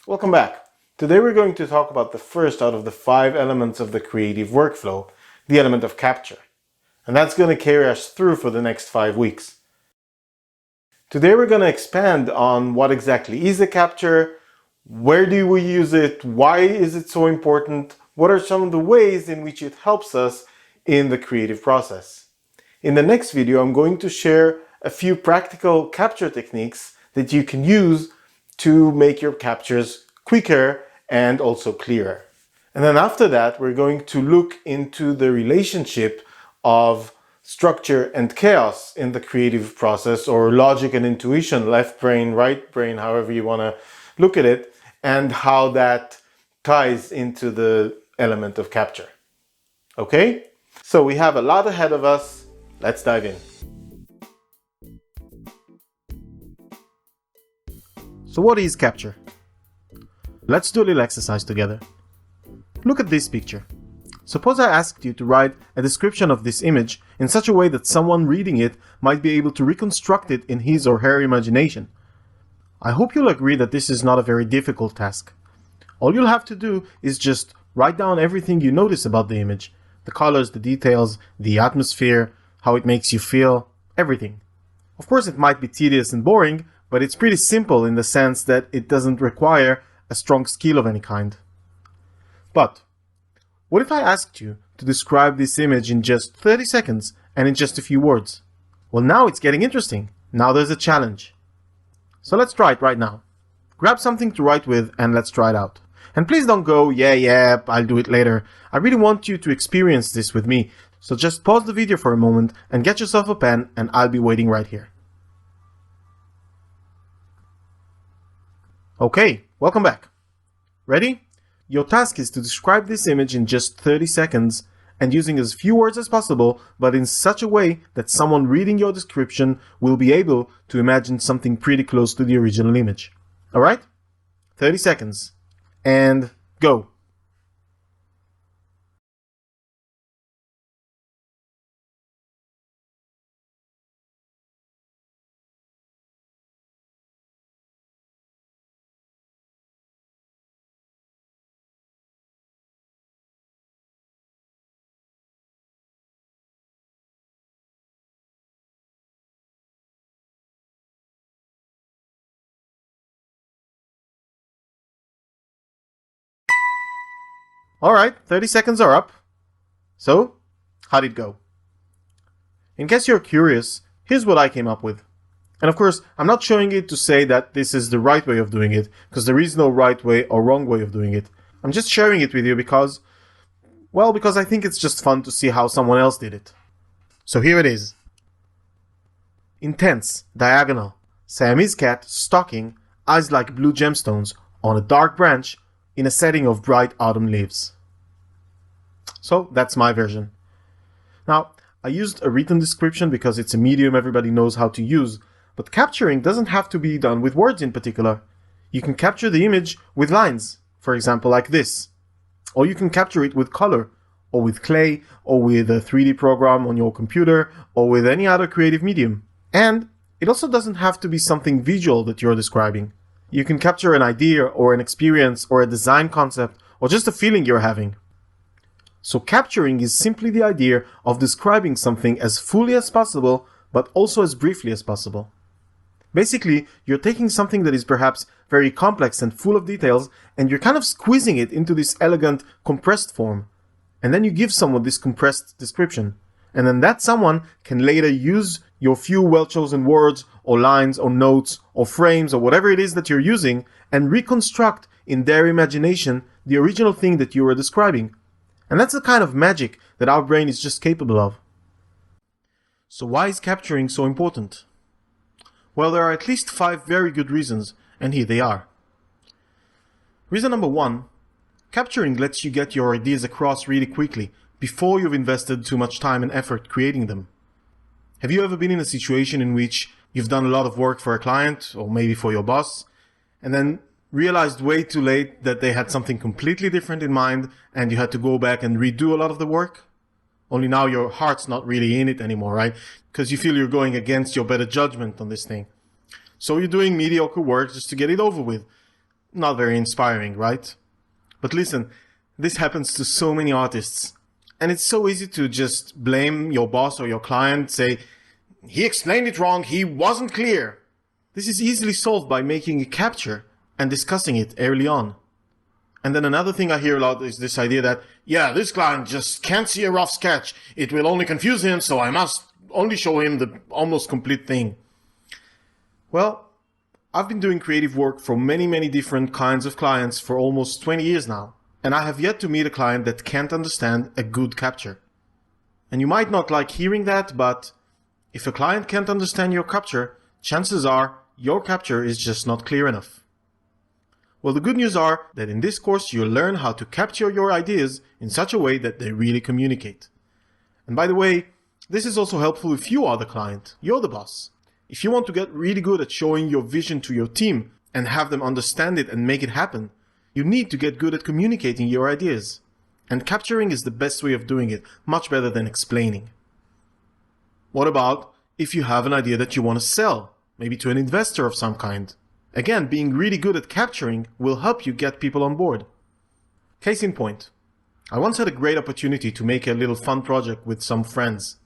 Welcome back. Today we're going to talk about the first out of the 5 elements of the creative workflow, the element of capture. And that's going to carry us through for the next 5 weeks. Today we're going to expand on what exactly is a capture, where do we use it, why is it so important, what are some of the ways in which it helps us in the creative process. In the next video I'm going to share a few practical capture techniques that you can use to make your captures quicker and also clearer. And then after that, we're going to look into the relationship of structure and chaos in the creative process, or logic and intuition, left brain, right brain, however you want to look at it, and how that ties into the element of capture. Okay? So we have a lot ahead of us. Let's dive in. So what is capture? Let's do a little exercise together. Look at this picture. Suppose I asked you to write a description of this image in such a way that someone reading it might be able to reconstruct it in his or her imagination. I hope you'll agree that this is not a very difficult task. All you'll have to do is just write down everything you notice about the image. The colors, the details, the atmosphere, how it makes you feel, everything. Of course it might be tedious and boring, but it's pretty simple in the sense that it doesn't require a strong skill of any kind. But what if I asked you to describe this image in just 30 seconds and in just a few words? Well, now it's getting interesting. Now there's a challenge. So let's try it right now. Grab something to write with and let's try it out. And please don't go, yeah, I'll do it later. I really want you to experience this with me. So just pause the video for a moment and get yourself a pen, and I'll be waiting right here. Okay, welcome back. Ready? Your task is to describe this image in just 30 seconds and using as few words as possible, but in such a way that someone reading your description will be able to imagine something pretty close to the original image. Alright? 30 seconds. And go. Alright, 30 seconds are up. So, how'd it go? In case you're curious, here's what I came up with. And of course, I'm not showing it to say that this is the right way of doing it, because there is no right way or wrong way of doing it. I'm just sharing it with you because I think it's just fun to see how someone else did it. So here it is. Intense, diagonal, Siamese cat stalking, eyes like blue gemstones, on a dark branch, in a setting of bright autumn leaves. So that's my version. Now, I used a written description because it's a medium everybody knows how to use, but capturing doesn't have to be done with words in particular. You can capture the image with lines, for example like this. Or you can capture it with color, or with clay, or with a 3D program on your computer, or with any other creative medium. And it also doesn't have to be something visual that you're describing. You can capture an idea or an experience or a design concept or just a feeling you're having. So capturing is simply the idea of describing something as fully as possible, but also as briefly as possible. Basically, you're taking something that is perhaps very complex and full of details, and you're kind of squeezing it into this elegant, compressed form. And then you give someone this compressed description. And then that someone can later use your few well-chosen words or lines or notes or frames or whatever it is that you're using and reconstruct in their imagination the original thing that you were describing. And that's the kind of magic that our brain is just capable of. So why is capturing so important? Well, there are at least 5 very good reasons, and here they are. Reason number 1, capturing lets you get your ideas across really quickly before you've invested too much time and effort creating them. Have you ever been in a situation in which you've done a lot of work for a client, or maybe for your boss, and then realized way too late that they had something completely different in mind and you had to go back and redo a lot of the work? Only now your heart's not really in it anymore, right? Because you feel you're going against your better judgment on this thing. So you're doing mediocre work just to get it over with. Not very inspiring, right? But listen, this happens to so many artists. And it's so easy to just blame your boss or your client, say, he explained it wrong, he wasn't clear. This is easily solved by making a capture and discussing it early on. And then another thing I hear a lot is this idea that, yeah, this client just can't see a rough sketch. It will only confuse him, so I must only show him the almost complete thing. Well, I've been doing creative work for many different kinds of clients for almost 20 years now, and I have yet to meet a client that can't understand a good capture. And you might not like hearing that, but if a client can't understand your capture, chances are your capture is just not clear enough. Well, the good news are that in this course you'll learn how to capture your ideas in such a way that they really communicate. And by the way, this is also helpful if you are the client, you're the boss. If you want to get really good at showing your vision to your team and have them understand it and make it happen, you need to get good at communicating your ideas. And capturing is the best way of doing it, much better than explaining. What about if you have an idea that you want to sell, maybe to an investor of some kind? Again, being really good at capturing will help you get people on board. Case in point, I once had a great opportunity to make a little fun project with some friends.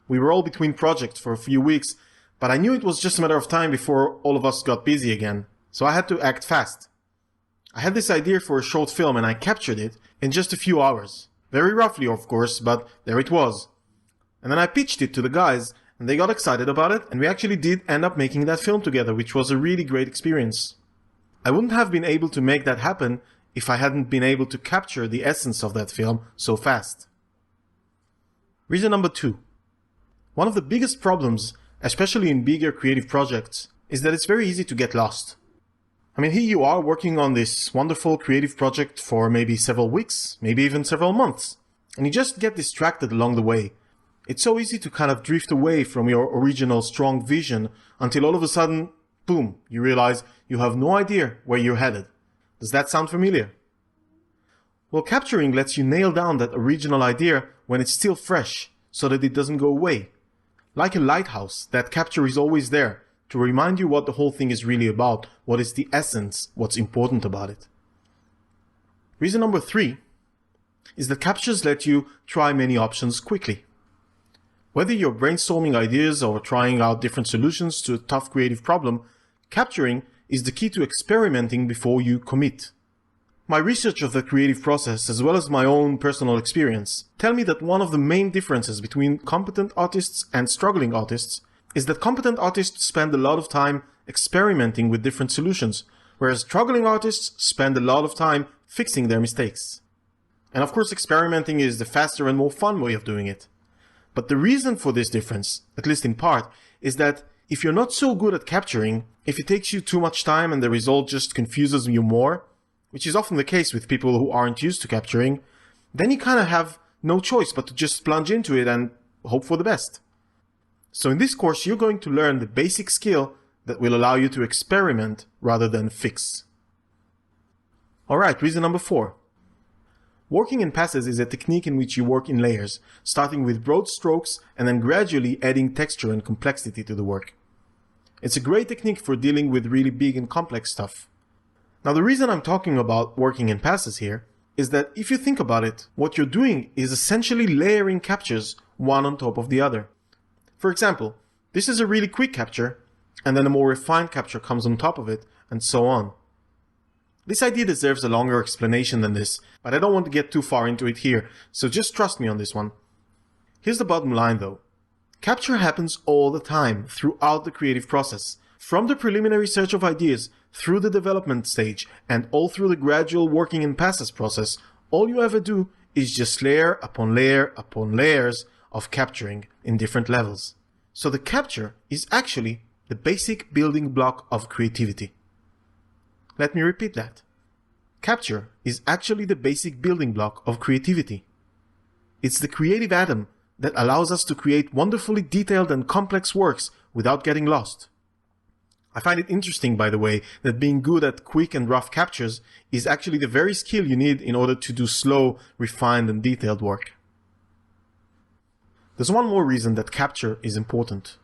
We were all between projects for a few weeks, but I knew it was just a matter of time before all of us got busy again, so I had to act fast. I had this idea for a short film and I captured it in just a few hours. Very roughly, of course, but there it was. And then I pitched it to the guys, and they got excited about it, and we actually did end up making that film together, which was a really great experience. I wouldn't have been able to make that happen if I hadn't been able to capture the essence of that film so fast. Reason number 2. One of the biggest problems, especially in bigger creative projects, is that it's very easy to get lost. I mean, here you are working on this wonderful creative project for maybe several weeks, maybe even several months, and you just get distracted along the way. It's so easy to kind of drift away from your original strong vision until all of a sudden, boom, you realize you have no idea where you're headed. Does that sound familiar? Well, capturing lets you nail down that original idea when it's still fresh, so that it doesn't go away. Like a lighthouse, that capture is always there to remind you what the whole thing is really about, what is the essence, what's important about it. Reason number 3 is that captures let you try many options quickly. Whether you're brainstorming ideas or trying out different solutions to a tough creative problem, capturing is the key to experimenting before you commit. My research of the creative process, as well as my own personal experience, tell me that one of the main differences between competent artists and struggling artists is that competent artists spend a lot of time experimenting with different solutions, whereas struggling artists spend a lot of time fixing their mistakes. And of course, experimenting is the faster and more fun way of doing it. But the reason for this difference, at least in part, is that if you're not so good at capturing, if it takes you too much time and the result just confuses you more, which is often the case with people who aren't used to capturing, then you kind of have no choice but to just plunge into it and hope for the best. So in this course, you're going to learn the basic skill that will allow you to experiment rather than fix. Alright, reason number 4. Working in passes is a technique in which you work in layers, starting with broad strokes and then gradually adding texture and complexity to the work. It's a great technique for dealing with really big and complex stuff. Now, the reason I'm talking about working in passes here is that if you think about it, what you're doing is essentially layering captures one on top of the other. For example, this is a really quick capture, and then a more refined capture comes on top of it, and so on. This idea deserves a longer explanation than this, but I don't want to get too far into it here, so just trust me on this one. Here's the bottom line though. Capture happens all the time throughout the creative process, from the preliminary search of ideas, through the development stage, and all through the gradual working in passes process. All you ever do is just layer upon layer upon layers of capturing in different levels. So the capture is actually the basic building block of creativity. Let me repeat that. Capture is actually the basic building block of creativity. It's the creative atom that allows us to create wonderfully detailed and complex works without getting lost. I find it interesting, by the way, that being good at quick and rough captures is actually the very skill you need in order to do slow, refined, and detailed work. There's one more reason that capture is important.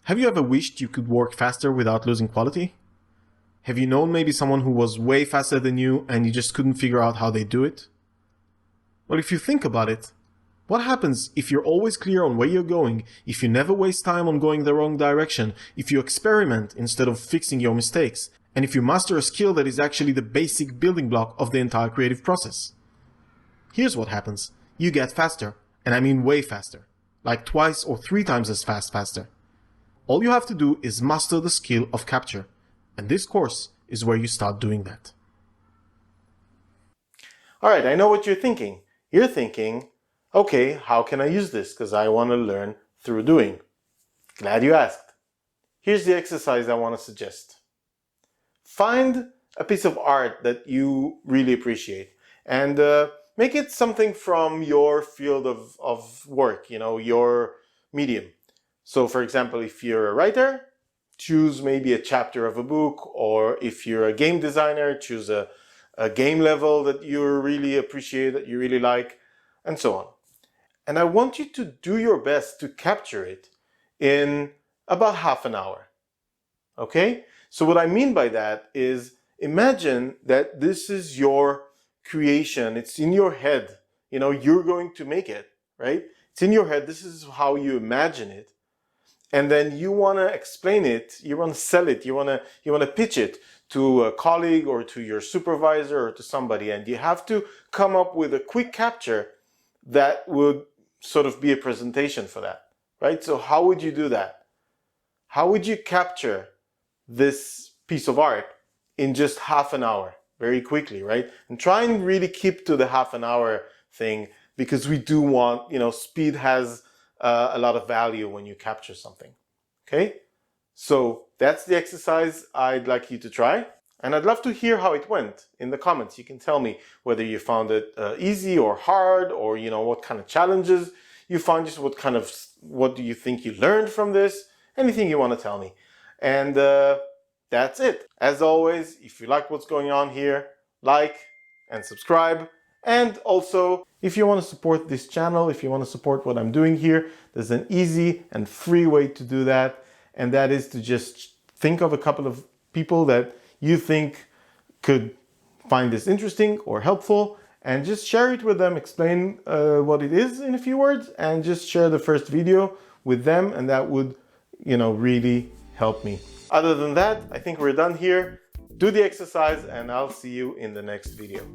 Have you ever wished you could work faster without losing quality? Have you known maybe someone who was way faster than you and you just couldn't figure out how they do it? Well, if you think about it, what happens if you're always clear on where you're going, if you never waste time on going the wrong direction, if you experiment instead of fixing your mistakes, and if you master a skill that is actually the basic building block of the entire creative process? Here's what happens. You get faster, and I mean way faster, like twice or 3 times as faster. All you have to do is master the skill of capture, and this course is where you start doing that. Alright, I know what you're thinking. You're thinking, okay, how can I use this? Because I want to learn through doing. Glad you asked. Here's the exercise I want to suggest. Find a piece of art that you really appreciate and make it something from your field of work, your medium. So for example, if you're a writer, choose maybe a chapter of a book, or if you're a game designer, choose a game level that you really appreciate, that you really like, and so on. And I want you to do your best to capture it in about half an hour. Okay? So what I mean by that is, imagine that this is your creation. It's in your head. You're going to make it, right? It's in your head. This is how you imagine it. And then you want to explain it, you want to sell it, you want to pitch it to a colleague or to your supervisor or to somebody, and you have to come up with a quick capture that would sort of be a presentation for that, right? So how would you do that? How would you capture this piece of art in just half an hour, very quickly, right? And try and really keep to the half an hour thing, because we do want, speed has a lot of value when you capture something. Okay? So that's the exercise I'd like you to try. And I'd love to hear how it went in the comments. You can tell me whether you found it easy or hard, or what kind of challenges you found, just what do you think you learned from this? Anything you want to tell me. And that's it. As always, if you like what's going on here, like and subscribe. And also, if you want to support this channel, if you want to support what I'm doing here, there's an easy and free way to do that. And that is to just think of a couple of people that you think could find this interesting or helpful, and just share it with them, explain what it is in a few words, and just share the first video with them, and that would, really help me. Other than that, I think we're done here. Do the exercise, and I'll see you in the next video.